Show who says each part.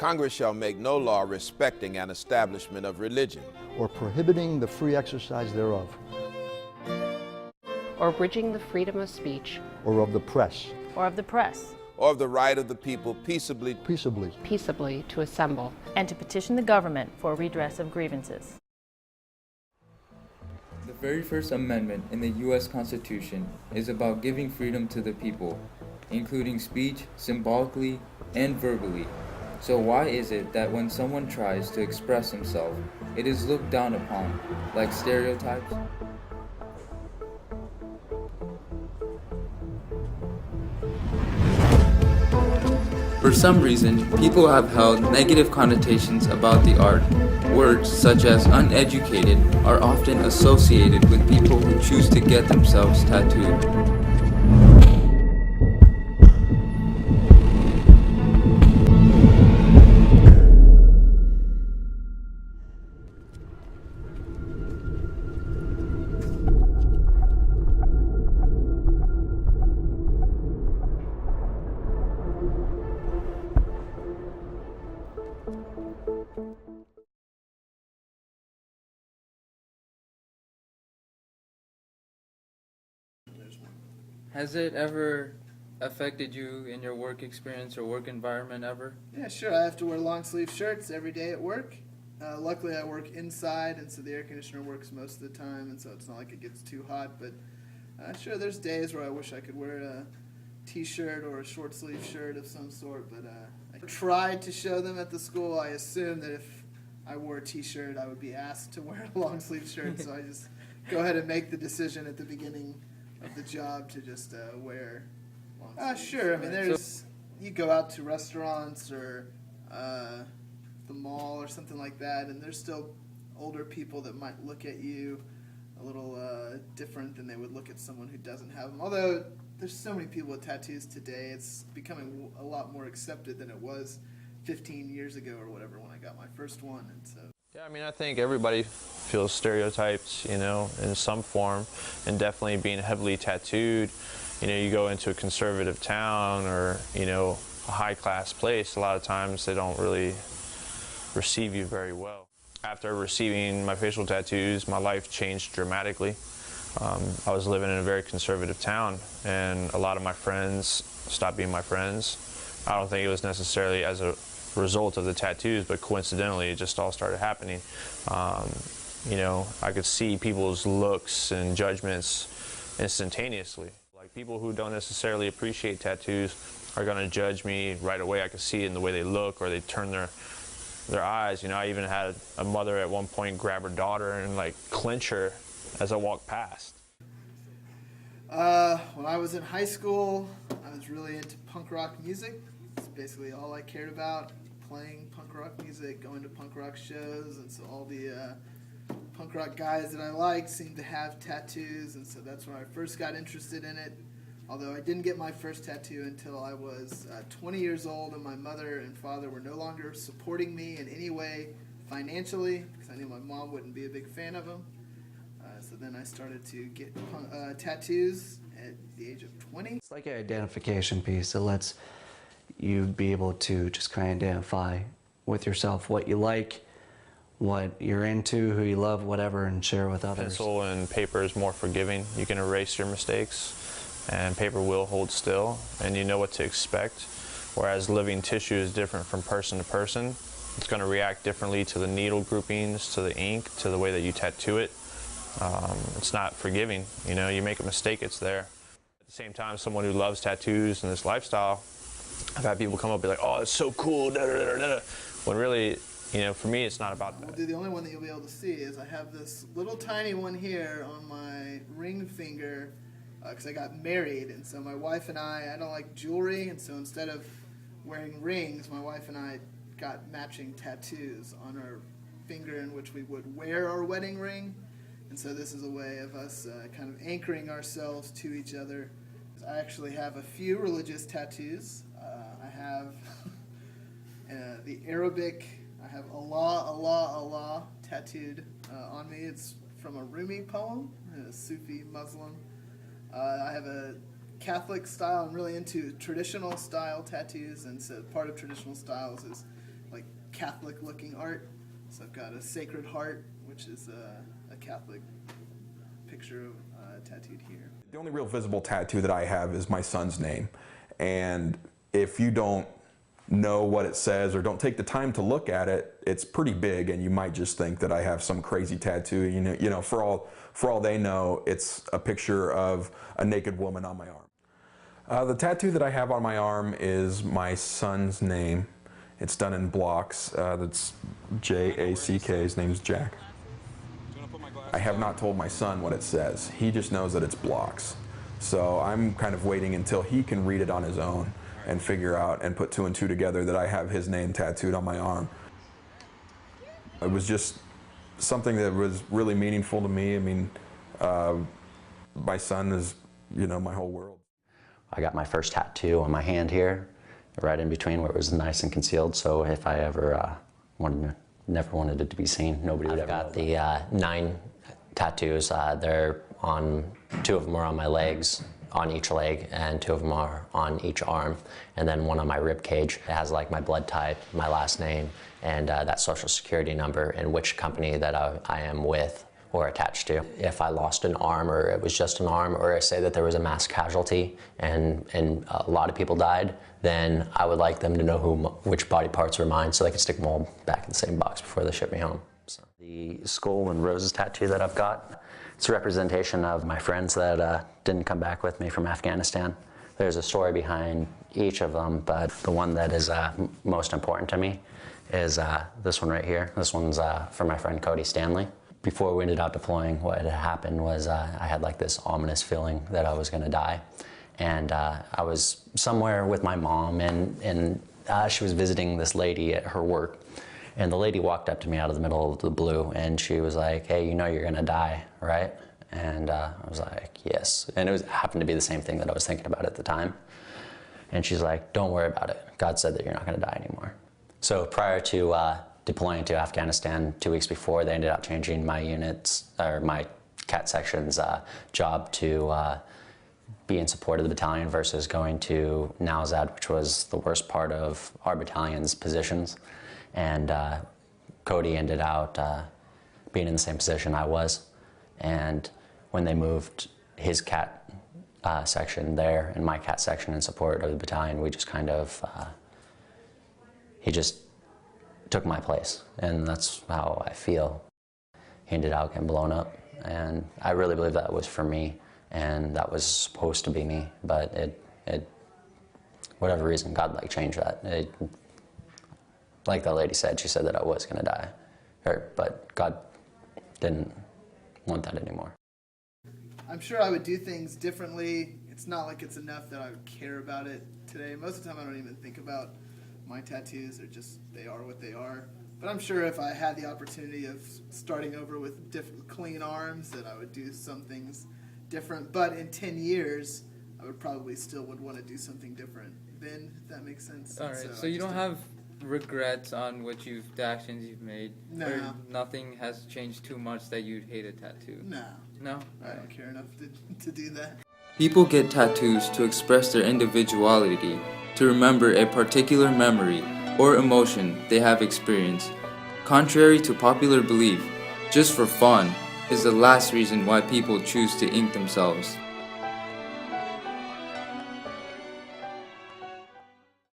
Speaker 1: Congress shall make no law respecting an establishment of religion,
Speaker 2: or prohibiting the free exercise thereof,
Speaker 3: or abridging the freedom of speech,
Speaker 2: or of the press,
Speaker 4: or of the press,
Speaker 1: or of the right of the people peaceably
Speaker 3: peaceably to assemble,
Speaker 4: and to petition the government for redress of grievances.
Speaker 5: The very first amendment in the U.S. Constitution is about giving freedom to the people, including speech, symbolically, and verbally. So why is it that when someone tries to express himself, it is looked down upon, like stereotypes? For some reason, people have held negative connotations about the art. Words such as uneducated are often associated with people who choose to get themselves tattooed. Has it ever affected you in your work experience or work environment ever?
Speaker 6: Yeah, sure. I have to wear long sleeve shirts every day at work. Luckily, I work inside, and so the air conditioner works most of the time, and so it's not like it gets too hot. But sure, there's days where I wish I could wear a t-shirt or a short sleeve shirt of some sort, but I tried to show them at the school. I assumed that if I wore a t-shirt, I would be asked to wear a long sleeve shirt, so I just go ahead and make the decision at the beginning of the job to just wear long sleeves. Sure. I mean, you go out to restaurants or the mall or something like that, and there's still older people that might look at you a little different than they would look at someone who doesn't have them. Although there's so many people with tattoos today, it's becoming a lot more accepted than it was 15 years ago or whatever when I got my first one. And so.
Speaker 7: Yeah, I mean, I think everybody feels stereotypes, you know, in some form, and definitely being heavily tattooed, you know, you go into a conservative town or, you know, a high-class place, a lot of times they don't really receive you very well. After receiving my facial tattoos, my life changed dramatically. I was living in a very conservative town, and a lot of my friends stopped being my friends. I don't think it was necessarily as a result of the tattoos, but coincidentally it just all started happening. You know, I could see people's looks and judgments instantaneously. Like, people who don't necessarily appreciate tattoos are going to judge me right away. I could see it in the way they look, or they turn their eyes. You know, I even had a mother at one point grab her daughter and like clinch her as I walked past.
Speaker 6: When I was in high school, I was really into punk rock music. It's basically all I cared about, playing punk rock music, going to punk rock shows, and so all the punk rock guys that I liked seemed to have tattoos, and so that's when I first got interested in it. Although I didn't get my first tattoo until I was 20 years old, and my mother and father were no longer supporting me in any way financially, because I knew my mom wouldn't be a big fan of them. So then I started to get tattoos at the age of 20.
Speaker 8: It's like an identification piece that lets you be able to just kind of identify with yourself what you like, what you're into, who you love, whatever, and share with others.
Speaker 7: Pencil and paper is more forgiving. You can erase your mistakes, and paper will hold still, and you know what to expect. Whereas living tissue is different from person to person. It's going to react differently to the needle groupings, to the ink, to the way that you tattoo it. It's not forgiving. You know, you make a mistake, it's there. At the same time, someone who loves tattoos and this lifestyle, I've had people come up and be like, oh, it's so cool, da, da, da, da. When really, you know, for me, it's not about that.
Speaker 6: The only one that you'll be able to see is I have this little tiny one here on my ring finger because I got married, and so my wife and I don't like jewelry, and so instead of wearing rings, my wife and I got matching tattoos on our finger in which we would wear our wedding ring. And so this is a way of us kind of anchoring ourselves to each other. I actually have a few religious tattoos. I have the Arabic, I have Allah, Allah, Allah tattooed on me. It's from a Rumi poem, a Sufi Muslim. I have a Catholic style. I'm really into traditional style tattoos, and so part of traditional styles is like Catholic-looking art. So I've got a Sacred Heart, which is a Catholic picture tattooed here.
Speaker 9: The only real visible tattoo that I have is my son's name. And if you don't know what it says or don't take the time to look at it, it's pretty big, and you might just think that I have some crazy tattoo. You know, for all they know, it's a picture of a naked woman on my arm. The tattoo that I have on my arm is my son's name. It's done in blocks. That's J-A-C-K. His name's Jack. I have not told my son what it says. He just knows that it's blocks. So I'm kind of waiting until he can read it on his own and figure out and put two and two together that I have his name tattooed on my arm. It was just something that was really meaningful to me. I mean, my son is, you know, my whole world.
Speaker 8: I got my first tattoo on my hand here, right in between where it was nice and concealed, so if I ever never wanted it to be seen, nobody would ever know. I've got the 9 tattoos. They're on, 2 of them are on my legs, on each leg, and 2 of them are on each arm, and then 1 on my rib cage. It has like my blood type, my last name, and that social security number, and which company that I am with or attached to. If I lost an arm, or it was just an arm, or I say that there was a mass casualty and a lot of people died, then I would like them to know which body parts were mine, so they could stick them all back in the same box before they ship me home. So, the skull and roses tattoo that I've got, it's a representation of my friends that didn't come back with me from Afghanistan. There's a story behind each of them, but the one that is most important to me is this one right here. This one's for my friend Cody Stanley. Before we ended up deploying, what had happened was I had like this ominous feeling that I was gonna die. And I was somewhere with my mom, and she was visiting this lady at her work. And the lady walked up to me out of the middle of the blue, and she was like, "Hey, you know you're gonna die, right?" And I was like, "Yes." And it happened to be the same thing that I was thinking about at the time. And she's like, "Don't worry about it. God said that you're not gonna die anymore." So prior to deploying to Afghanistan 2 weeks before, they ended up changing my units, or my CAT section's job to be in support of the battalion versus going to Nowzad, which was the worst part of our battalion's positions. And Cody ended out being in the same position I was. And when they moved his CAT section there and my CAT section in support of the battalion, we just kind of, he just took my place, and that's how I feel. He ended up getting blown up, and I really believe that was for me, and that was supposed to be me, but it whatever reason, God changed that. Like that lady said, she said that I was gonna die, but God didn't want that anymore.
Speaker 6: I'm sure I would do things differently. It's not like it's enough that I would care about it today. Most of the time I don't even think about my tattoos. They are what they are. But I'm sure if I had the opportunity of starting over with clean arms, that I would do some things different. But in 10 years, I would probably still want to do something different then, if that makes sense.
Speaker 5: All right, so you don't have regrets on the actions you've made?
Speaker 6: No.
Speaker 5: Or nothing has changed too much that you'd hate a tattoo?
Speaker 6: No.
Speaker 5: No?
Speaker 6: I don't care enough to do that.
Speaker 5: People get tattoos to express their individuality, to remember a particular memory or emotion they have experienced. Contrary to popular belief, just for fun is the last reason why people choose to ink themselves.